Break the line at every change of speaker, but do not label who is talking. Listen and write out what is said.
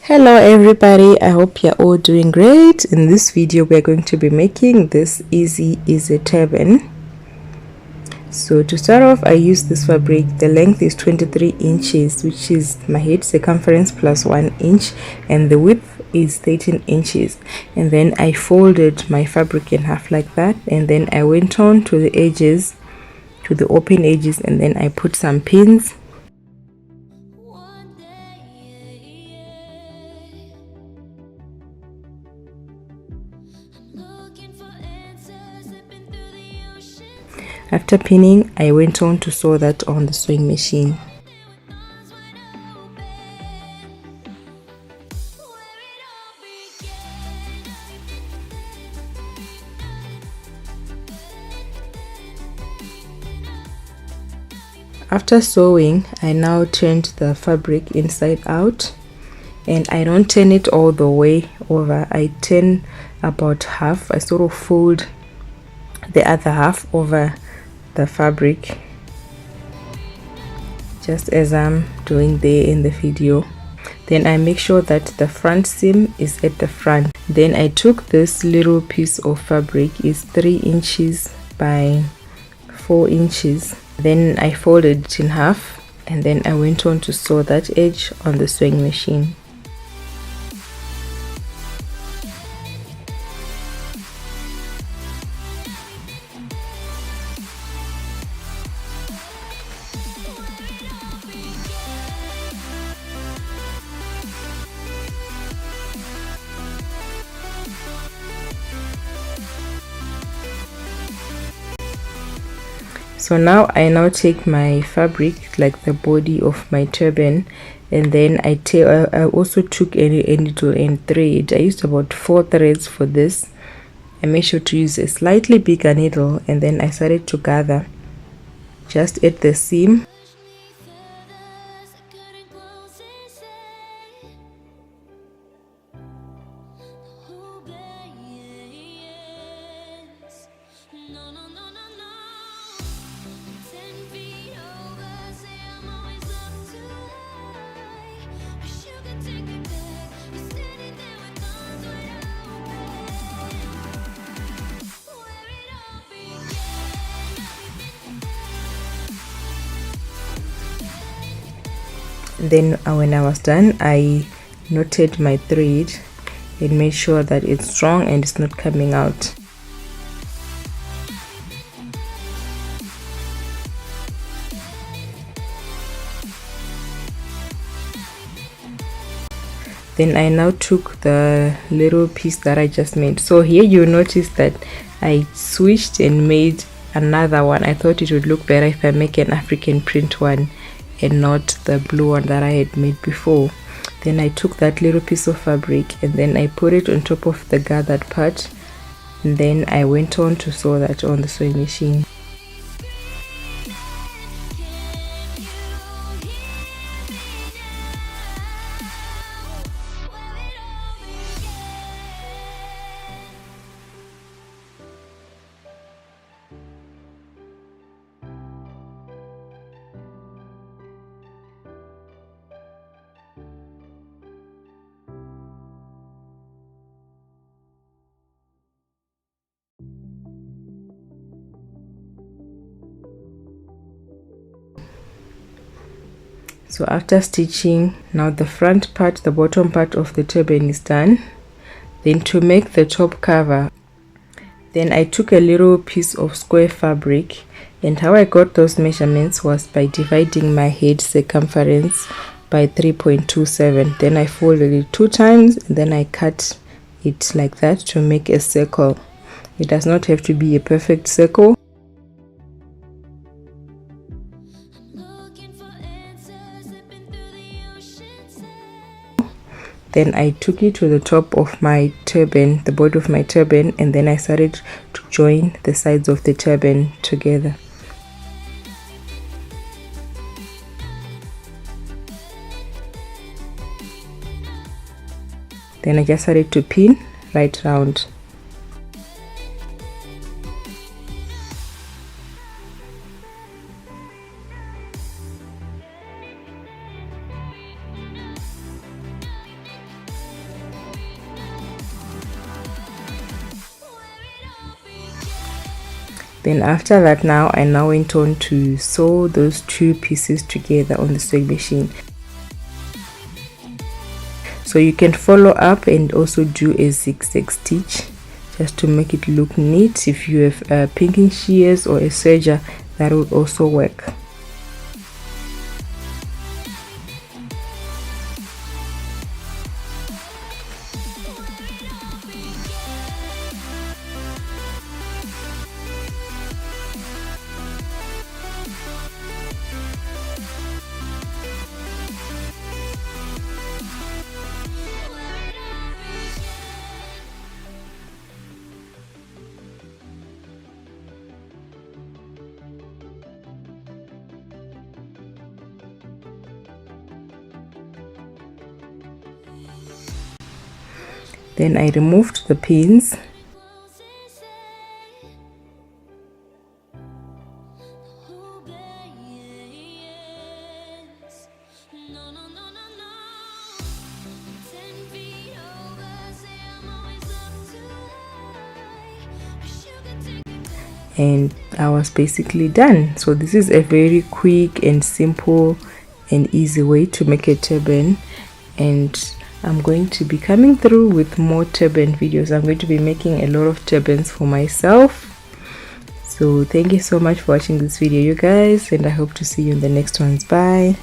Hello everybody, I hope you're all doing great. In this video we're going to be making this easy turban. So to start off, I use this fabric. The length is 23 inches, which is my head circumference plus 1 inch, and the width is 13 inches. And then I folded my fabric in half like that, and then I went on to the edges, to the open edges, and then I put some pins. After pinning, I went on to sew that on the sewing machine. After sewing, I now turned the fabric inside out, and I don't turn it all the way over. I turn about half. I sort of fold the other half over the fabric, just as I'm doing there in the video. Then I make sure that the front seam is at the front. Then I took this little piece of fabric, is 3 inches by 4 inches. Then I folded it in half, and then I went on to sew that edge on the sewing machine. So now I take my fabric, like the body of my turban, and then I also took a needle and thread. I used about 4 threads for this. I made sure to use a slightly bigger needle, and then I started to gather just at the seam. Then when I was done, I knotted my thread and made sure that it's strong and it's not coming out. Then I now took the little piece that I just made. So here you notice that I switched and made another one. I thought it would look better if I make an African print one and not the blue one that I had made before. Then I took that little piece of fabric and then I put it on top of the gathered part, and then I went on to sew that on the sewing machine. So after stitching, now the front part, the bottom part of the turban is done. Then to make the top cover, then I took a little piece of square fabric, and how I got those measurements was by dividing my head circumference by 3.27. Then I folded it 2 times, and then I cut it like that to make a circle. It does not have to be a perfect circle. Then I took it to the top of my turban, the body of my turban, and then I started to join the sides of the turban together. Then I just started to pin right round. Then after that, now I went on to sew those two pieces together on the sewing machine. So you can follow up and also do a zigzag stitch just to make it look neat. If you have pinking shears or a serger, that would also work. Then I removed the pins. And I was basically done. So this is a very quick and simple and easy way to make a turban, and I'm going to be coming through with more turban videos. I'm going to be making a lot of turbans for myself. So thank you so much for watching this video, you guys, and I hope to see you in the next ones. Bye.